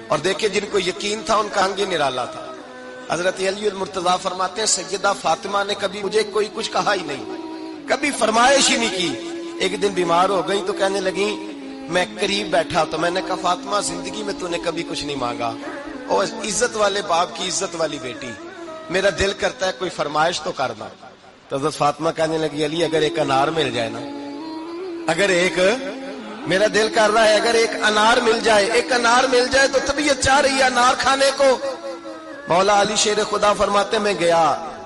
اور دیکھیں جن کو یقین تھا ان کا انگ نرالا تھا. حضرت علی المرتضیٰ فرماتے ہیں سیدہ فاطمہ نے کبھی مجھے کوئی کچھ کہا ہی نہیں، کبھی فرمائش ہی نہیں کی. ایک دن بیمار ہو گئی تو کہنے لگی، میں قریب بیٹھا تو میں نے کہا فاطمہ زندگی میں تو نے کبھی کچھ نہیں مانگا، اور عزت والے باپ کی عزت والی بیٹی، میرا دل کرتا ہے کوئی فرمائش تو کرنا. تو حضرت فاطمہ کہنے لگی علی اگر ایک انار مل جائے نا، اگر ایک، میرا دل کر رہا ہے اگر ایک انار مل جائے، ایک انار مل جائے تو طبیعت چاہ رہی ہے انار کھانے کو. مولا علی شیر خدا فرماتے میں گیا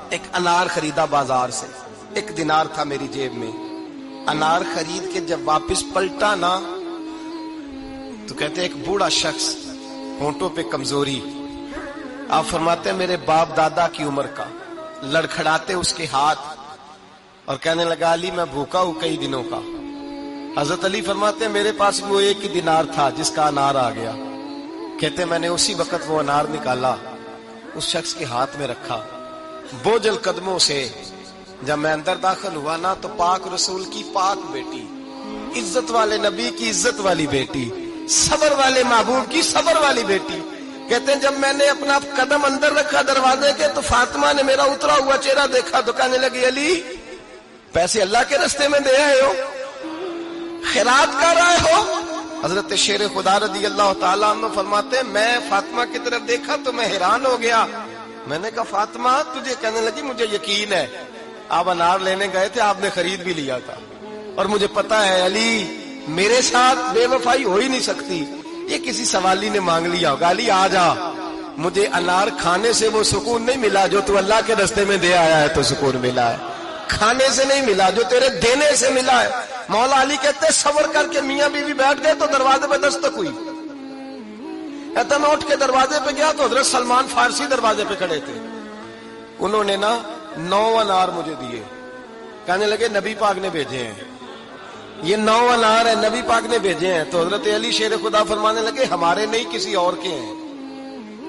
ایک انار خریدا بازار سے، 1 دینار تھا میری جیب میں. انار خرید کے جب واپس پلٹا نا تو کہتے ایک بوڑھا شخص، ہونٹوں پہ کمزوری. آپ فرماتے ہیں میرے باپ دادا کی عمر کا، لڑکھڑاتے اس کے ہاتھ اور کہنے لگا علی میں بھوکا ہوں کئی دنوں کا. حضرت علی فرماتے ہیں میرے پاس وہ 1 دینار تھا جس کا انار آ گیا. کہتے میں نے اسی وقت وہ انار نکالا، اس شخص کے ہاتھ میں رکھا. بوجھل قدموں سے جب میں اندر داخل ہوا نا تو پاک رسول کی پاک بیٹی، عزت والے نبی کی عزت والی بیٹی، صبر والے محبوب کی صبر والی بیٹی. کہتے ہیں جب میں نے اپنا قدم اندر رکھا دروازے کے تو فاطمہ نے میرا اترا ہوا چہرہ دیکھا تو کہنے لگی علی پیسے اللہ کے رستے میں دے آئے ہو، خیرات کر رہے ہو. حضرت شیر خدا رضی اللہ تعالیٰ عنہ فرماتے ہیں میں فاطمہ کی طرف دیکھا تو میں حیران ہو گیا. میں نے کہا فاطمہ تجھے، کہنے لگی مجھے یقین ہے آپ انار لینے گئے تھے، آپ نے خرید بھی لیا تھا، اور مجھے پتا ہے علی میرے ساتھ بے وفائی ہو ہی نہیں سکتی، یہ کسی سوالی نے مانگ لیا ہوگا. علی آ جا، مجھے انار کھانے سے وہ سکون نہیں ملا جو تو اللہ کے رستے میں دے آیا ہے تو سکون ملا ہے، کھانے سے نہیں ملا جو تیرے دینے سے ملا ہے. مولا علی کہتے ہیں صبر کر کے میاں بیوی بیٹھ گئے تو دروازے پہ دستک ہوئی. کہتا میں اٹھ کے دروازے پہ گیا تو حضرت سلمان فارسی دروازے پہ کھڑے تھے. انہوں نے نا 9 انار مجھے دیے، کہنے لگے نبی پاک نے بھیجے ہیں، یہ 9 انار ہے نبی پاک نے بھیجے ہیں. تو حضرت علی شیر خدا فرمانے لگے ہمارے نہیں کسی اور کے ہیں،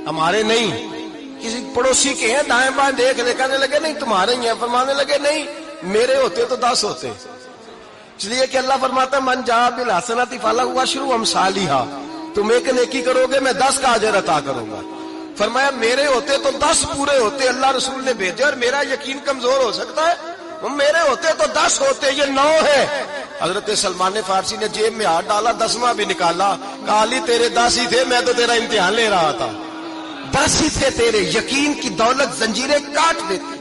ہمارے نہیں کسی پڑوسی کے ہیں، دائیں بائیں دیکھ لے. کہنے لگے نہیں تمہارے ہی ہیں. فرمانے لگے نہیں میرے ہوتے تو 10 ہوتے، اس لیے کہ اللہ فرماتا ہے من جاء بالحسنۃ فلہ عشر امثالھا، تم ایک نیکی کرو گے میں 10 کا اجر عطا کروں گا. فرمایا میرے ہوتے تو 10 پورے ہوتے، اللہ رسول نے بھیجے اور میرا یقین کمزور ہو سکتا ہے، میرے ہوتے تو 10 ہوتے، یہ 9 ہے. حضرت سلمان فارسی نے جیب میں ہاتھ ڈالا، 10واں بھی نکالا، کہا علی تیرے 10 ہی تھے، میں تو تیرا امتحان لے رہا تھا. 10 ہی تھے تیرے. یقین کی دولت زنجیریں کاٹ دیتی،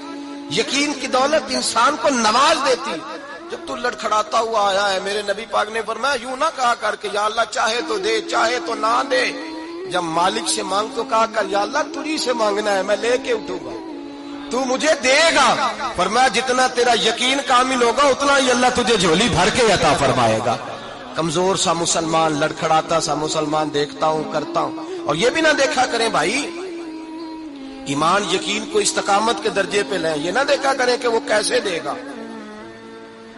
یقین کی دولت انسان کو نواز دیتی. جب تو لڑکھڑاتا ہوا آیا ہے، میرے نبی پاک نے فرمایا یوں نہ کہا کر کے یا اللہ چاہے تو دے چاہے تو نہ دے، جب مالک سے مانگ تو کہا کر یا اللہ تجھی سے مانگنا ہے میں لے کے اٹھوں گا، تو مجھے دے گا. فرمایا جتنا تیرا یقین کامل ہوگا اتنا ہی اللہ تجھے جھولی بھر کے عطا فرمائے گا. کمزور سا مسلمان، لڑکھڑاتا سا مسلمان دیکھتا ہوں کرتا ہوں. اور یہ بھی نہ دیکھا کریں بھائی ایمان یقین کو استقامت کے درجے پہ لیں، یہ نہ دیکھا کریں کہ وہ کیسے دے گا.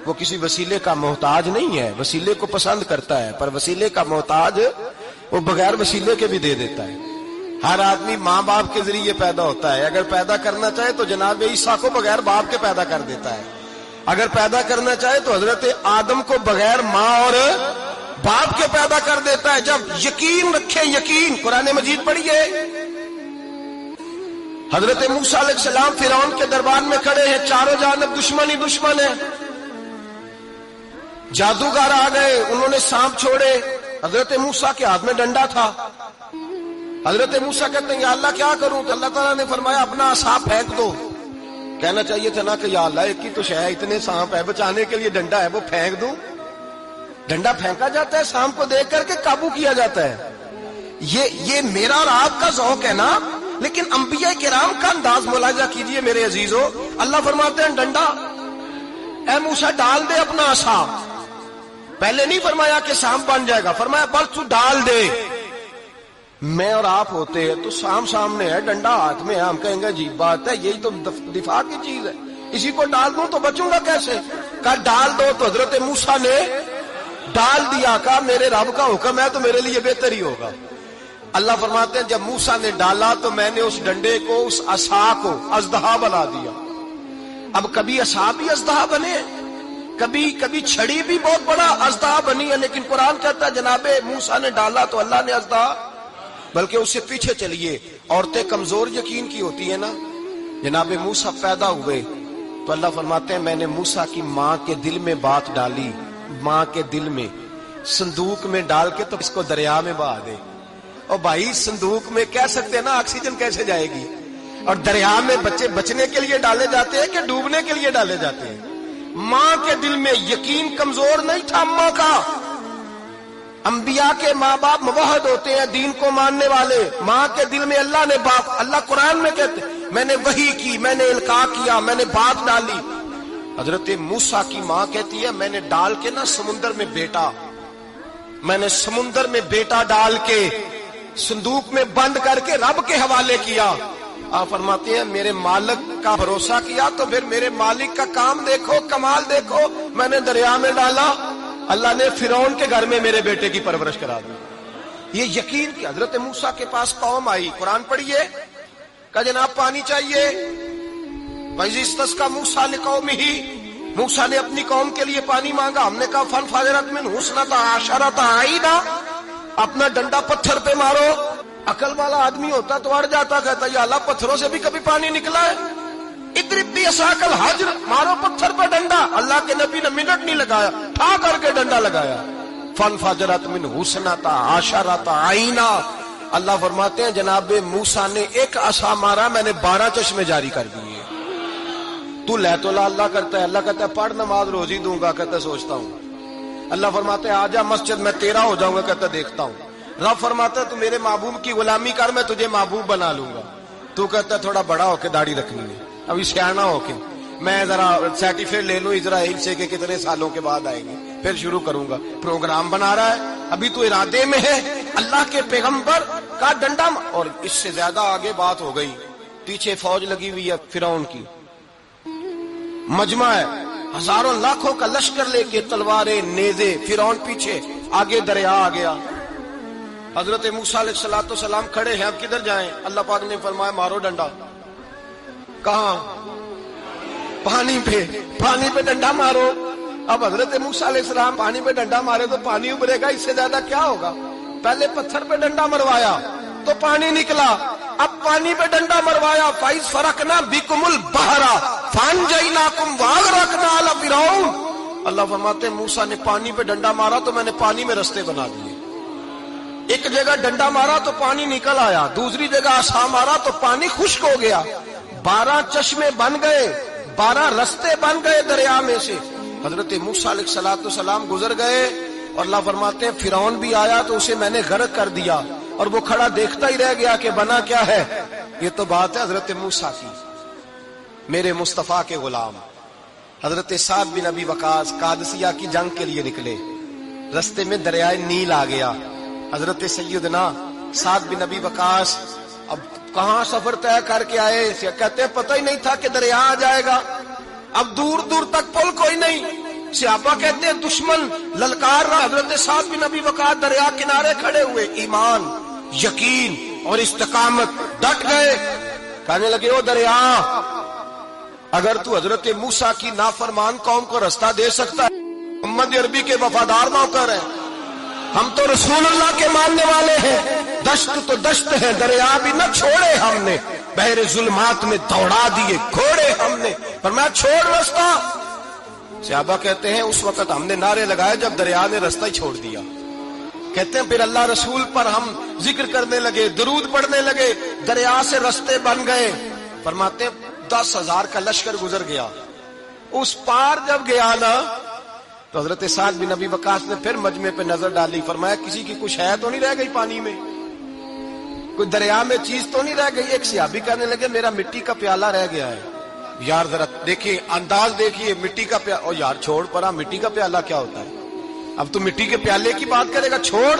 وہ کسی وسیلے کا محتاج نہیں ہے، وسیلے کو پسند کرتا ہے، پر وسیلے کا محتاج وہ بغیر وسیلے کے بھی دے دیتا ہے. ہر آدمی ماں باپ کے ذریعے پیدا ہوتا ہے، اگر پیدا کرنا چاہے تو جناب عیسیٰ کو بغیر باپ کے پیدا کر دیتا ہے. اگر پیدا کرنا چاہے تو حضرت آدم کو بغیر ماں اور باپ کے پیدا کر دیتا ہے. جب یقین رکھے، یقین قرآن مجید پڑھیے. حضرت موسیٰ علیہ السلام فرعون کے دربار میں کھڑے ہیں، چاروں جانب دشمن ہی دشمن ہے. جادوگر آ گئے، انہوں نے سانپ چھوڑے، حضرت موسیٰ کے ہاتھ میں ڈنڈا تھا. حضرت موسیٰ کہتے ہیں یا اللہ کیا کروں؟ تو اللہ تعالیٰ نے فرمایا اپنا عصا پھینک دو. کہنا چاہیے تھا نا کہ یا اللہ ایک ہی تو شے ہے، اتنے سانپ ہے، بچانے کے لیے ڈنڈا ہے وہ پھینک دوں. ڈنڈا پھینکا جاتا ہے، سانپ کو دیکھ کر کے قابو کیا جاتا ہے. یہ میرا اور آپ کا ذوق ہے نا، لیکن انبیاء کرام کا انداز ملاحظہ کیجئے میرے عزیزو. اللہ فرماتے ہیں ڈنڈا، اے موسیٰ ڈال دے اپنا عصا. پہلے نہیں فرمایا کہ سانپ بن جائے گا، فرمایا بس تو ڈال دے. میں اور آپ ہوتے ہیں تو سانپ سامنے ہے، ڈنڈا ہاتھ میں ہے، ہم کہیں گے عجیب بات ہے، یہی تو دفاع کی چیز ہے، اسی کو ڈال دوں تو بچوں گا کیسے؟ کہا ڈال دو. تو حضرت موسیٰ نے ڈال دیا، کہا میرے رب کا حکم ہے تو میرے لیے بہتر ہی ہوگا. اللہ فرماتے ہیں جب موسیٰ نے ڈالا تو میں نے اس ڈنڈے کو، اس عصا کو اژدہا بنا دیا. اب کبھی عصا بھی اژدہا بنے، کبھی چھڑی بھی بہت بڑا اژدہا بنی ہے، لیکن قرآن کہتا ہے جناب موسیٰ نے ڈالا تو اللہ نے اژدہا. بلکہ اس سے پیچھے چلیے. عورتیں کمزور یقین کی ہوتی ہیں نا. جناب موسیٰ پیدا ہوئے تو اللہ فرماتے ہیں میں نے موسیٰ کی ماں کے دل میں بات ڈالی, ماں کے دل میں صندوق میں ڈال کے تو اس کو دریا میں بہا دے. اور بھائی صندوق میں کہہ سکتے ہیں نا آکسیجن کیسے جائے گی, اور دریا میں بچے بچنے کے لیے ڈالے جاتے ہیں کہ ڈوبنے کے لیے ڈالے جاتے ہیں. ماں کے دل میں یقین کمزور نہیں تھا اماں کا. انبیاء کے ماں باپ موحد ہوتے ہیں, دین کو ماننے والے. ماں کے دل میں اللہ نے باپ, اللہ قرآن میں کہتے میں نے وحی کی, میں نے القاء کیا, میں نے بات ڈالی. حضرت موسیٰ کی ماں کہتی ہے میں نے ڈال کے نا سمندر میں بیٹا, میں نے سمندر میں بیٹا ڈال کے صندوق میں بند کر کے رب کے حوالے کیا. آپ فرماتے ہیں میرے مالک کا بھروسہ کیا تو پھر میرے مالک کا کام دیکھو, کمال دیکھو. میں نے دریا میں ڈالا, اللہ نے فرعون کے گھر میں میرے بیٹے کی پرورش کرا دی. یہ یقین کہ حضرت موسیٰ کے پاس قوم آئی, قرآن پڑھیے, کہا جناب پانی چاہیے. وَإِذِ اسْتَسْقَىٰ مُوسَىٰ لِقَوْمِهِ, موسیٰ نے اپنی قوم کے لیے پانی مانگا. ہم نے کہا فَانْفَجَرَتْ مِنْهُ اثْنَتَا عَشَرَةَ عَيْنًا, اپنا ڈنڈا پتھر پہ مارو. عقل والا آدمی ہوتا تو اڑ جاتا, کہتا یا اللہ پتھروں سے بھی کبھی پانی نکلا ہے. اضرب بعصاک الحجر, مارو پتھر پہ ڈنڈا. اللہ کے نبی نے منٹ نہیں لگایا, ٹھا کر کے ڈنڈا لگایا. فَانْفَجَرَتْ مِنْهُ اثْنَتَا عَشَرَةَ عَيْنًا. اللہ فرماتے ہیں جناب موسیٰ نے ایک عصا مارا, میں نے 12 چشمے جاری کر دیے. تو لے تو لا اللہ کرتا ہے, اللہ کہتا ہے پڑھ نماز روزی دوں گا, کہتا ہے سوچتا ہوں. اللہ فرماتے ہیں آجا مسجد میں تیرا ہو جاؤں گا, کہتا ہے دیکھتا ہوں. رب فرماتا ہے تو میرے محبوب کی غلامی کر, میں تجھے محبوب بنا لوں گا. تو کہتا ہے تھوڑا بڑا ہو کے داڑھی رکھنی ہے, ابھی سیانا ہو کے میں ذرا سرٹیفکیٹ لے لوں اسرائیل سے کہ کتنے سالوں کے بعد آئیں گے, پھر شروع کروں گا. پروگرام بنا رہا ہے, ابھی تو ارادے میں ہے. اللہ کے پیغمبر کا ڈنڈا, اور اس سے زیادہ آگے بات ہو گئی. پیچھے فوج لگی ہوئی ہے فرعون کی, مجمع ہے, ہزاروں لاکھوں کا لشکر لے کے, تلواریں نیزے. فرعون پیچھے, آگے دریا آ گیا. حضرت موسیٰ علیہ السلام کھڑے ہیں, اب کدھر جائیں؟ اللہ پاک نے فرمایا مارو ڈنڈا. کہاں؟ پانی پہ, پانی پہ ڈنڈا مارو. اب حضرت موسیٰ علیہ السلام پانی پہ ڈنڈا مارے تو پانی ابھرے گا, اس سے زیادہ کیا ہوگا؟ پہلے پتھر پہ ڈنڈا مروایا تو پانی نکلا, اب پانی پہ ڈنڈا مروایا. فَإِذْ فَرَقْنَا بِكُمُ الْبَحْرَ فَأَنْجَيْنَاكُمْ وَأَغْرَقْنَا آلَ فِرْعَوْنَ. اللہ فرماتے ہیں موسیٰ نے پانی پہ ڈنڈا مارا تو میں نے پانی میں رستے بنا دیے. ایک جگہ ڈنڈا مارا تو پانی نکل آیا, دوسری جگہ عصا مارا تو پانی خشک ہو گیا. 12 چشمے بن گئے, 12 رستے بن گئے دریا میں سے. حضرت موسیٰ علیہ السلام گزر گئے, اور اللہ فرماتے ہیں فرعون بھی آیا تو اسے میں نے غرق کر دیا, اور وہ کھڑا دیکھتا ہی رہ گیا کہ بنا کیا ہے. یہ تو بات ہے حضرت موسیٰ کی, میرے مصطفیٰ کے غلام. حضرت سعد بن ابی وقاص قادسیہ کی جنگ کے لیے نکلے, رستے میں دریائے نیل آ گیا. حضرت سیدنا سعد بن ابی وقاص اب کہاں سفر طے کر کے آئے, کہتے ہیں پتہ ہی نہیں تھا کہ دریا آ جائے گا. اب دور دور تک پل کوئی نہیں. صحابہ کہتے ہیں دشمن للکار رہا, حضرت سعد بن ابی وقاص دریا کنارے کھڑے ہوئے, ایمان یقین اور استقامت, ڈٹ گئے. کہنے لگے او دریا, اگر تو حضرت موسیٰ کی نافرمان قوم کو رستہ دے سکتا ہے, محمد عربی کے وفادار نوکر ہیں, ہم تو رسول اللہ کے ماننے والے ہیں. دشت تو دشت ہے, دریا بھی نہ چھوڑے ہم نے, بحر ظلمات میں دوڑا دیے گھوڑے ہم نے, پر میں چھوڑ رستہ. صحابہ کہتے ہیں اس وقت ہم نے نعرے لگائے جب دریا نے رستہ ہی چھوڑ دیا. کہتے ہیں پھر اللہ رسول پر ہم ذکر کرنے لگے, درود پڑھنے لگے, دریا سے رستے بن گئے. فرماتے ہیں 10,000 کا لشکر گزر گیا. اس پار جب گیا نا تو حضرت سعد بن ابی وقاص نے پھر مجمع پہ نظر ڈالی, فرمایا کسی کی کچھ ہے تو نہیں رہ گئی پانی میں, کوئی دریا میں چیز تو نہیں رہ گئی. ایک صحابی کہنے لگے میرا مٹی کا پیالہ رہ گیا ہے. یار ذرا دیکھیے انداز دیکھیے, مٹی کا پیالہ, اور یار چھوڑ پرا, مٹی کا پیالہ کیا ہوتا ہے, اب تو مٹی کے پیالے کی بات کرے گا, چھوڑ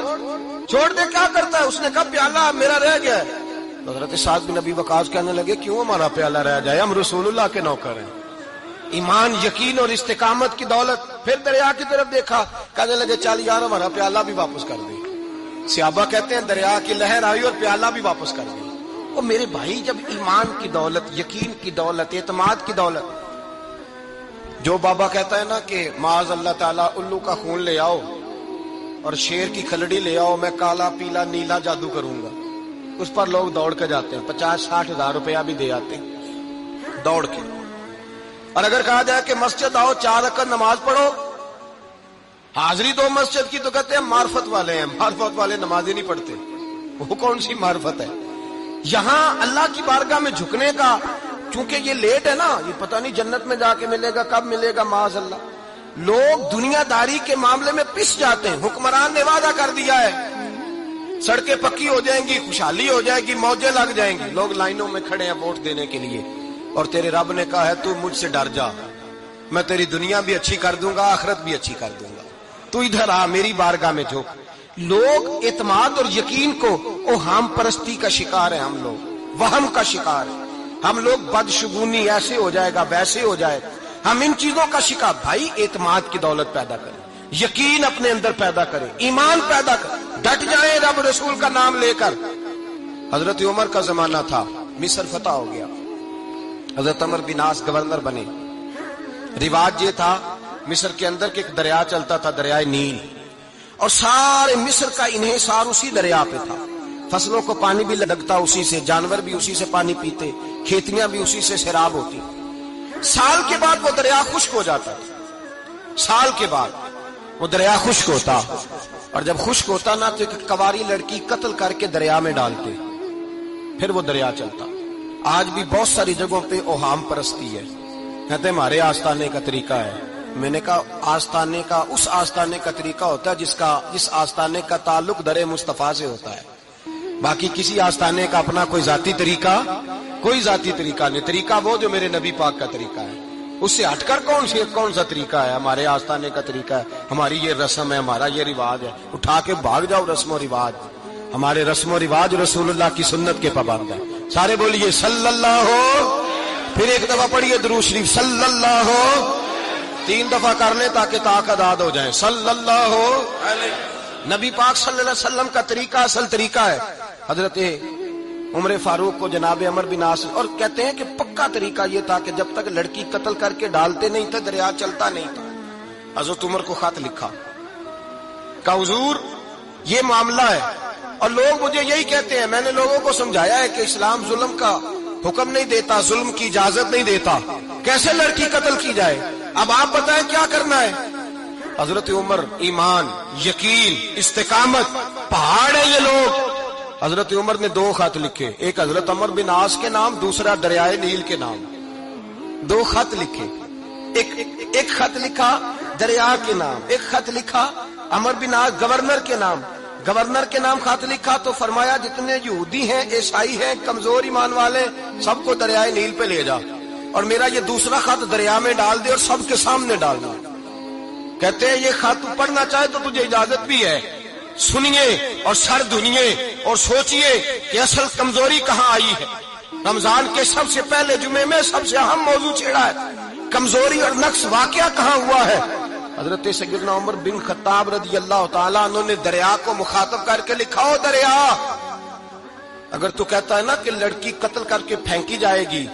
دے, کیا کرتا ہے. اس نے کہا پیالہ میرا رہ گیا ہے. حضرت سعد بن ابی وقاص کہنے لگے کیوں ہمارا پیالہ رہ جائے, ہم رسول اللہ کے نوکر ہیں. ایمان یقین اور استقامت کی دولت. پھر دریا کی طرف دیکھا, کہنے لگے چل یار ہمارا پیالہ بھی واپس کر دے. صحابہ کہتے ہیں دریا کی لہر آئی اور پیالہ بھی واپس کر دی. اور میرے بھائی جب ایمان کی دولت, یقین کی دولت, اعتماد کی دولت, جو بابا کہتا ہے نا کہ معاذ اللہ تعالیٰ الو کا خون لے آؤ اور شیر کی کھلڑی لے آؤ, میں کالا پیلا نیلا جادو کروں گا, اس پر لوگ دوڑ کے جاتے ہیں, 50-60 ہزار روپیہ بھی دے آتے ہیں دوڑ کے. اور اگر کہا جائے کہ مسجد آؤ 4 رکعت نماز پڑھو, حاضری دو مسجد کی, تو کہتے ہیں معرفت والے ہیں. معرفت والے نماز ہی نہیں پڑھتے, وہ کون سی معرفت ہے؟ یہاں اللہ کی بارگاہ میں جھکنے کا, چونکہ یہ لیٹ ہے نا, یہ پتہ نہیں جنت میں جا کے ملے گا, کب ملے گا, معاذ اللہ. لوگ دنیا داری کے معاملے میں پس جاتے ہیں. حکمران نے وعدہ کر دیا ہے, سڑکیں پکی ہو جائیں گی, خوشحالی ہو جائے گی, موجیں لگ جائیں گی, لوگ لائنوں میں کھڑے ہیں ووٹ دینے کے لیے, اور تیرے رب نے کہا ہے تو مجھ سے ڈر جا, میں تیری دنیا بھی اچھی کر دوں گا, آخرت بھی اچھی کر دوں گا, تو ادھر آ میری بارگاہ میں جھک. لوگ اعتماد اور یقین کو اوہام پرستی کا شکار ہیں, ہم لوگ وہم کا شکار ہیں, ہم لوگ بدشگونی ایسے ہو جائے گا ویسے ہو جائے گا, ہم ان چیزوں کا شکار. بھائی اعتماد کی دولت پیدا کریں, یقین اپنے اندر پیدا کریں, ایمان پیدا کریں, ڈٹ جائیں رب رسول کا نام لے کر. حضرت عمر کا زمانہ تھا, مصر فتح ہو گیا, حضرت عمر بن عاص گورنر بنے. رواج یہ تھا مصر کے اندر کہ ایک دریا چلتا تھا, دریائے نیل, اور سارے مصر کا انحصار اسی دریا پہ تھا. فصلوں کو پانی بھی لگتا اسی سے, جانور بھی اسی سے پانی پیتے, کھیتیاں بھی اسی سے سیراب ہوتی. سال کے بعد وہ دریا خشک ہو جاتا تھا, سال کے بعد وہ دریا خشک ہوتا, اور جب خشک ہوتا نا تو ایک کواری لڑکی قتل کر کے دریا میں ڈالتے, پھر وہ دریا چلتا. آج بھی بہت ساری جگہوں پہ اوہام پرستی ہے, کہتے ہیں ہمارے آستانے کا طریقہ ہے. میں نے کہا آستانے کا, اس آستانے کا طریقہ ہوتا ہے جس آستانے کا تعلق در مصطفیٰ سے ہوتا ہے. باقی کسی آستانے کا اپنا کوئی ذاتی طریقہ نہیں. طریقہ وہ جو میرے نبی پاک کا طریقہ ہے, اس سے ہٹ کر کون سا طریقہ ہے؟ ہمارے آستانے کا طریقہ ہے, ہماری یہ رسم ہے, ہمارا یہ رواج ہے. اٹھا کے بھاگ جاؤ رسم و رواج. ہمارے رسم و رواج رسول اللہ کی سنت کے پابند ہے. سارے بولیے صلی اللہ ہو, پھر ایک دفعہ پڑھیے درود شریف صلی اللہ ہو, 3 دفعہ کر لیں تاکہ طاقت آد ہو جائیں. صلی اللہ ہو, نبی پاک صلی اللہ علیہ وسلم کا طریقہ اصل طریقہ ہے. حضرت عمر فاروق کو جناب عمر بن عاص, اور کہتے ہیں کہ پکا طریقہ یہ تھا کہ جب تک لڑکی قتل کر کے ڈالتے نہیں تھے دریا چلتا نہیں تھا. حضرت عمر کو خط لکھا کہ حضور یہ معاملہ ہے, اور لوگ مجھے یہی کہتے ہیں. میں نے لوگوں کو سمجھایا ہے کہ اسلام ظلم کا حکم نہیں دیتا, ظلم کی اجازت نہیں دیتا, کیسے لڑکی قتل کی جائے. اب آپ بتائیں کیا کرنا ہے. حضرت عمر ایمان, یقین, استقامت, پہاڑ ہے یہ لوگ. حضرت عمر نے 2 خط لکھے, ایک حضرت عمر بن عاص کے نام, دوسرا دریائے نیل کے نام. 2 خط لکھے, ایک خط لکھا دریا کے نام, ایک خط لکھا عمر بن عاص گورنر کے نام. گورنر کے نام خط لکھا تو فرمایا جتنے یہودی ہیں, عیسائی ہیں, کمزور ایمان والے, سب کو دریائے نیل پہ لے جا, اور میرا یہ دوسرا خط دریا میں ڈال دے اور سب کے سامنے ڈالنا. کہتے ہیں یہ خط پڑھنا چاہے تو تجھے اجازت بھی ہے, سنیے اور سر دھنیے اور سوچئے کہ اصل کمزوری کہاں آئی ہے. رمضان کے سب سے پہلے جمعے میں سب سے اہم موضوع چھیڑا ہے, کمزوری اور نقص واقعہ کہاں ہوا ہے. حضرت سیدنا عمر بن خطاب رضی اللہ تعالیٰ عنہ نے دریا کو مخاطب کر کے لکھا, ہو دریا, اگر تو کہتا ہے نا کہ لڑکی قتل کر کے پھینکی جائے گی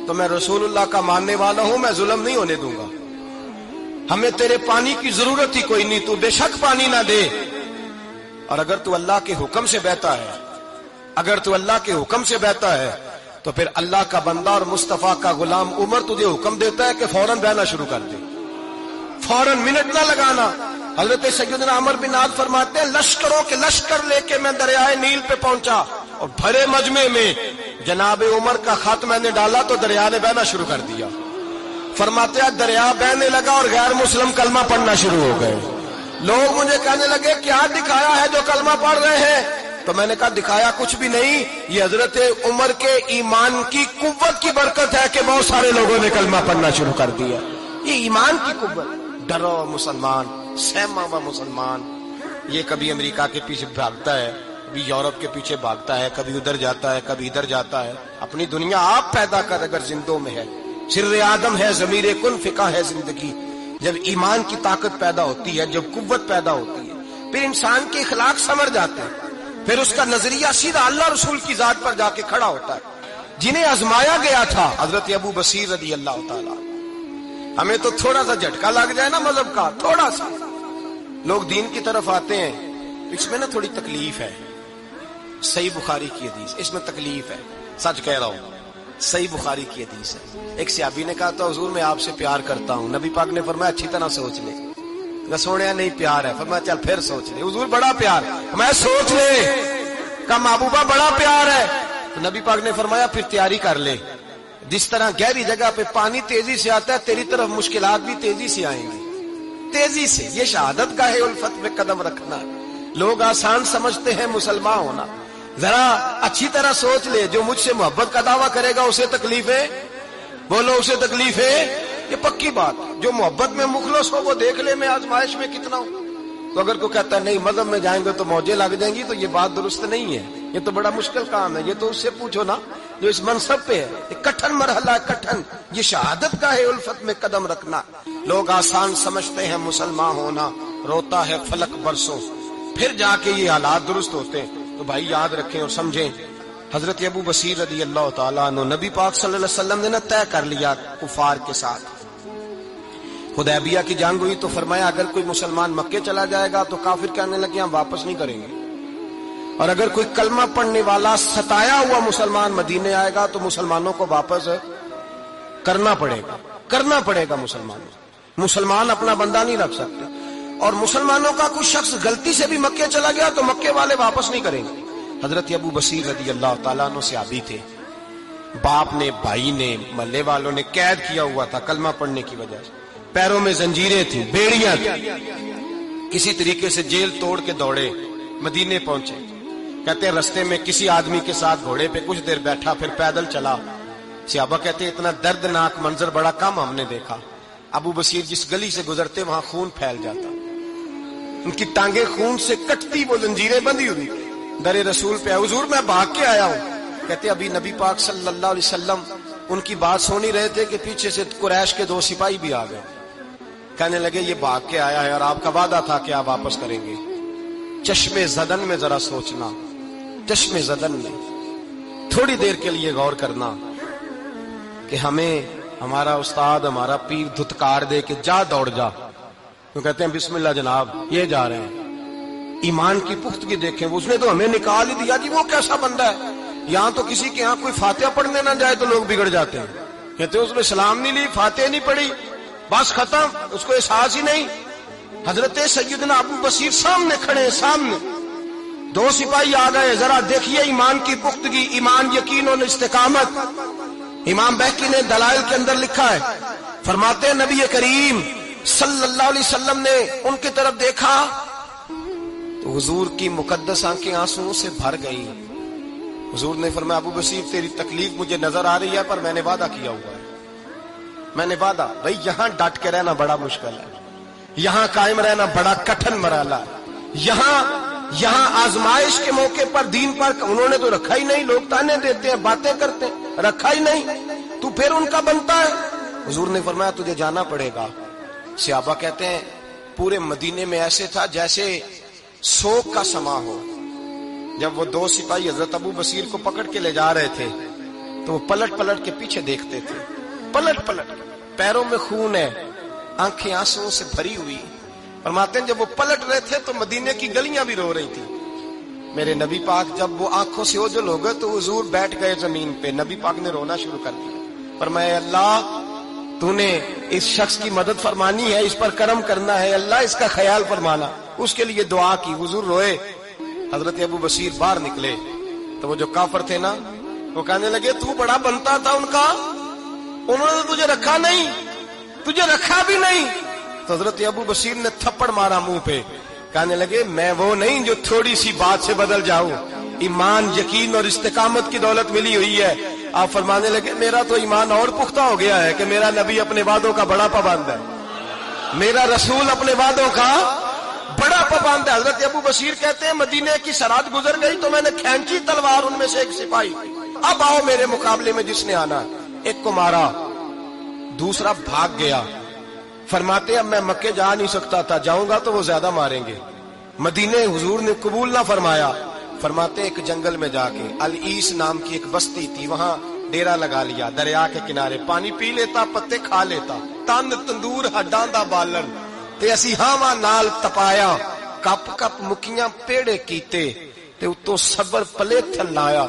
تو میں رسول اللہ کا ماننے والا ہوں, میں ظلم نہیں ہونے دوں گا. ہمیں تیرے پانی کی ضرورت ہی کوئی نہیں, تو بے شک پانی نہ دے. اور اگر تو اللہ کے حکم سے بہتا ہے, تو پھر اللہ کا بندہ اور مصطفیٰ کا غلام عمر تجھے حکم دیتا ہے کہ فوراً بہنا شروع کر دے, فوراً منٹ نہ لگانا. حضرت سیدنا عمر بن عاص فرماتے ہیں لشکروں کے لشکر لے کے میں دریائے نیل پہ پہنچا, اور بھرے مجمع میں جناب عمر کا خط میں نے ڈالا تو دریا نے بہنا شروع کر دیا. فرماتے ہیں دریا بہنے لگا اور غیر مسلم کلمہ پڑھنا شروع ہو گئے. لوگ مجھے کہنے لگے کیا دکھایا ہے جو کلمہ پڑھ رہے ہیں, تو میں نے کہا دکھایا کچھ بھی نہیں, یہ حضرت عمر کے ایمان کی قوت کی برکت ہے کہ بہت سارے لوگوں نے کلمہ پڑھنا شروع کر دیا. یہ ایمان کی قوت. ڈرو مسلمان, سہما ہوا مسلمان, یہ کبھی امریکہ کے پیچھے بھاگتا ہے, کبھی یورپ کے پیچھے بھاگتا ہے, کبھی ادھر جاتا ہے, کبھی ادھر جاتا ہے. اپنی دنیا آپ پیدا کر, اگر زندوں میں ہے, سر آدم ہے, ضمیر کن فقہ ہے زندگی. جب ایمان کی طاقت پیدا ہوتی ہے, جب قوت پیدا ہوتی ہے, پھر انسان کے اخلاق سنور جاتے ہیں, پھر اس کا نظریہ سیدھا اللہ رسول کی ذات پر جا کے کھڑا ہوتا ہے. جنہیں آزمایا گیا تھا حضرت ابو بصیر رضی اللہ تعالیٰ. ہمیں تو تھوڑا سا جھٹکا لگ جائے نا مذہب کا, تھوڑا سا, لوگ دین کی طرف آتے ہیں, اس میں نا تھوڑی تکلیف ہے. صحیح بخاری کی حدیث، اس میں تکلیف ہے، سچ کہہ رہا ہوں، صحیح بخاری کی حدیث ہے۔ ایک صحابی نے کہا تو حضور میں آپ سے پیار کرتا ہوں، نبی پاک نے فرمایا اچھی طرح سوچ لے۔ سونے نہیں پیار ہے، فرمایا چل پھر سوچ لے۔ حضور بڑا پیار، میں سوچ لے، کہا محبوبہ بڑا پیار ہے، تو نبی پاک نے فرمایا پھر تیاری کر لے، جس طرح گہری جگہ پہ پانی تیزی سے آتا ہے تیری طرف مشکلات بھی تیزی سے آئیں گی، تیزی سے۔ یہ شہادت گاہ الفت میں قدم رکھنا، لوگ آسان سمجھتے ہیں مسلمان ہونا، ذرا اچھی طرح سوچ لے، جو مجھ سے محبت کا دعویٰ کرے گا اسے تکلیف ہے، بولو اسے تکلیف ہے، یہ پکی بات۔ جو محبت میں مخلص ہو وہ دیکھ لے میں آزمائش میں کتنا ہوں۔ تو اگر کوئی کہتا ہے نہیں مذہب میں جائیں گے تو موجیں لگ جائیں گی، تو یہ بات درست نہیں ہے، یہ تو بڑا مشکل کام ہے، یہ تو اس سے پوچھو نا جو اس منصب پہ ہے۔ یہ کٹھن مرحلہ ہے، کٹھن، یہ شہادت گاہ الفت میں قدم رکھنا۔ لوگ آسان سمجھتے ہیں مسلمان ہونا، روتا ہے فلک برسوں، پھر جا کے یہ حالات درست ہوتے ہیں۔ تو بھائی یاد رکھیں اور سمجھیں، حضرت ابو بصیر رضی اللہ تعالیٰ عنہ، نبی پاک صلی اللہ علیہ وسلم نے نہ طے کر لیا کفار کے ساتھ، حدیبیہ کی جنگ ہوئی تو فرمایا اگر کوئی مسلمان مکے چلا جائے گا تو کافر کہنے لگے ہم واپس نہیں کریں گے، اور اگر کوئی کلمہ پڑھنے والا ستایا ہوا مسلمان مدینے آئے گا تو مسلمانوں کو واپس کرنا پڑے گا مسلمان اپنا بندہ نہیں رکھ سکتے، اور مسلمانوں کا کوئی شخص غلطی سے بھی مکے چلا گیا تو مکے والے واپس نہیں کریں گے۔ حضرت ابو بصیر رضی اللہ تعالیٰ عنہ صحابی تھے، باپ نے، بھائی نے، محلے والوں نے قید کیا ہوا تھا کلمہ پڑھنے کی وجہ سے، پیروں میں زنجیریں تھیں، بیڑیاں تھیں، کسی طریقے سے جیل توڑ کے دوڑے مدینے پہنچے۔ کہتے ہیں رستے میں کسی آدمی کے ساتھ گھوڑے پہ کچھ دیر بیٹھا پھر پیدل چلا۔ صحابہ کہتے ہیں اتنا دردناک منظر بڑا کم ہم نے دیکھا، ابو بصیر جس گلی سے گزرتے وہاں خون پھیل جاتا، ان کی ٹانگیں خون سے کٹتی، وہ زنجیریں بندھی ہوئی، در رسول پہ حضور میں بھاگ کے آیا ہوں۔ کہتے ابھی نبی پاک صلی اللہ علیہ وسلم ان کی بات سن ہی رہے تھے کہ پیچھے سے قریش کے 2 سپاہی بھی آ گئے، کہنے لگے یہ بھاگ کے آیا ہے اور آپ کا وعدہ تھا کہ آپ واپس کریں گے۔ چشم زدن میں ذرا سوچنا، چشم زدن میں تھوڑی دیر کے لیے غور کرنا کہ ہمیں ہمارا استاد، ہمارا پیر دھتکار دے کہ جا دوڑ جا، تو کہتے ہیں بسم اللہ جناب یہ جا رہے ہیں۔ ایمان کی پختگی دیکھیں، اس نے تو ہمیں نکال ہی دیا جی، وہ کیسا بندہ ہے، یہاں تو کسی کے یہاں کوئی فاتحہ پڑھنے نہ جائے تو لوگ بگڑ جاتے ہیں، کہتے ہیں اس نے سلام نہیں لی، فاتحہ نہیں پڑھی، بس ختم، اس کو احساس ہی نہیں۔ حضرت سیدنا ابو بصیر سامنے کھڑے، سامنے 2 سپاہی آ گئے، ذرا دیکھیے ایمان کی پختگی، ایمان، یقین اور استقامت۔ امام بہقی نے دلائل کے اندر لکھا ہے، فرماتے ہیں نبی کریم صلی اللہ علیہ وسلم نے ان کی طرف دیکھا تو حضور کی مقدس آنکھیں آنسوؤں سے بھر گئی۔ حضور نے فرمایا ابو بصیر تیری تکلیف مجھے نظر آ رہی ہے پر میں نے وعدہ کیا ہوا ہے، میں نے وعدہ، بھئی یہاں ڈٹ کے رہنا بڑا مشکل ہے، یہاں قائم رہنا بڑا کٹھن مرحلہ ہے، یہاں آزمائش کے موقع پر دین پر انہوں نے تو رکھا ہی نہیں، لوگ تانے دیتے ہیں، باتیں کرتے ہیں، رکھا ہی نہیں، تو پھر ان کا بنتا ہے۔ حضور نے فرمایا تجھے جانا پڑے گا۔ صحابہ کہتے ہیں پورے مدینے میں ایسے تھا جیسے سوگ کا سما ہو۔ جب وہ 2 سپاہی حضرت ابو بصیر کو پکڑ کے لے جا رہے تھے تو وہ پلٹ پلٹ کے پیچھے دیکھتے تھے، پلٹ پلٹ، پیروں میں خون ہے، آنکھیں آنسوؤں سے بھری ہوئی۔ فرماتے ہیں جب وہ پلٹ رہے تھے تو مدینے کی گلیاں بھی رو رہی تھی۔ میرے نبی پاک جب وہ آنکھوں سے اوجھل ہو گئے تو حضور بیٹھ گئے زمین پہ، نبی پاک نے رونا شروع کر دیا، فرمایا اللہ تو نے اس شخص کی مدد فرمانی ہے، اس پر کرم کرنا ہے، اللہ اس کا خیال فرمانا، اس کے لیے دعا کی، حضور روئے۔ حضرت ابو بصیر باہر نکلے تو وہ جو کافر تھے نا وہ کہنے لگے تو بڑا بنتا تھا ان کا، انہوں نے تجھے رکھا نہیں، تجھے رکھا بھی نہیں۔ تو حضرت ابو بصیر نے تھپڑ مارا منہ پہ، کہنے لگے میں وہ نہیں جو تھوڑی سی بات سے بدل جاؤں، ایمان، یقین اور استقامت کی دولت ملی ہوئی ہے۔ آپ فرمانے لگے میرا تو ایمان اور پختہ ہو گیا ہے کہ میرا نبی اپنے وعدوں کا بڑا پابند ہے، میرا رسول اپنے وعدوں کا بڑا پابند ہے۔ حضرت ابو بصیر کہتے ہیں مدینے کی سرحد گزر گئی تو میں نے کھینچی تلوار، ان میں سے ایک سپاہی، اب آؤ میرے مقابلے میں جس نے آنا، ایک کو مارا، دوسرا بھاگ گیا۔ فرماتے اب میں مکے جا نہیں سکتا تھا، جاؤں گا تو وہ زیادہ ماریں گے، مدینے حضور نے قبول نہ فرمایا۔ فرماتے ایک جنگل میں جا کے العیس نام کی ایک بستی تھی، وہاں ڈیرا لگا لیا، دریا کے کنارے، پانی پی لیتا، پتے کھا لیتا، تن تندور ہڈاں دا بالن تے اسی ہاواں نال تپایا، کپ کپ مکیاں پیڑے کیتے، تے اتوں صبر پلیتھن لایا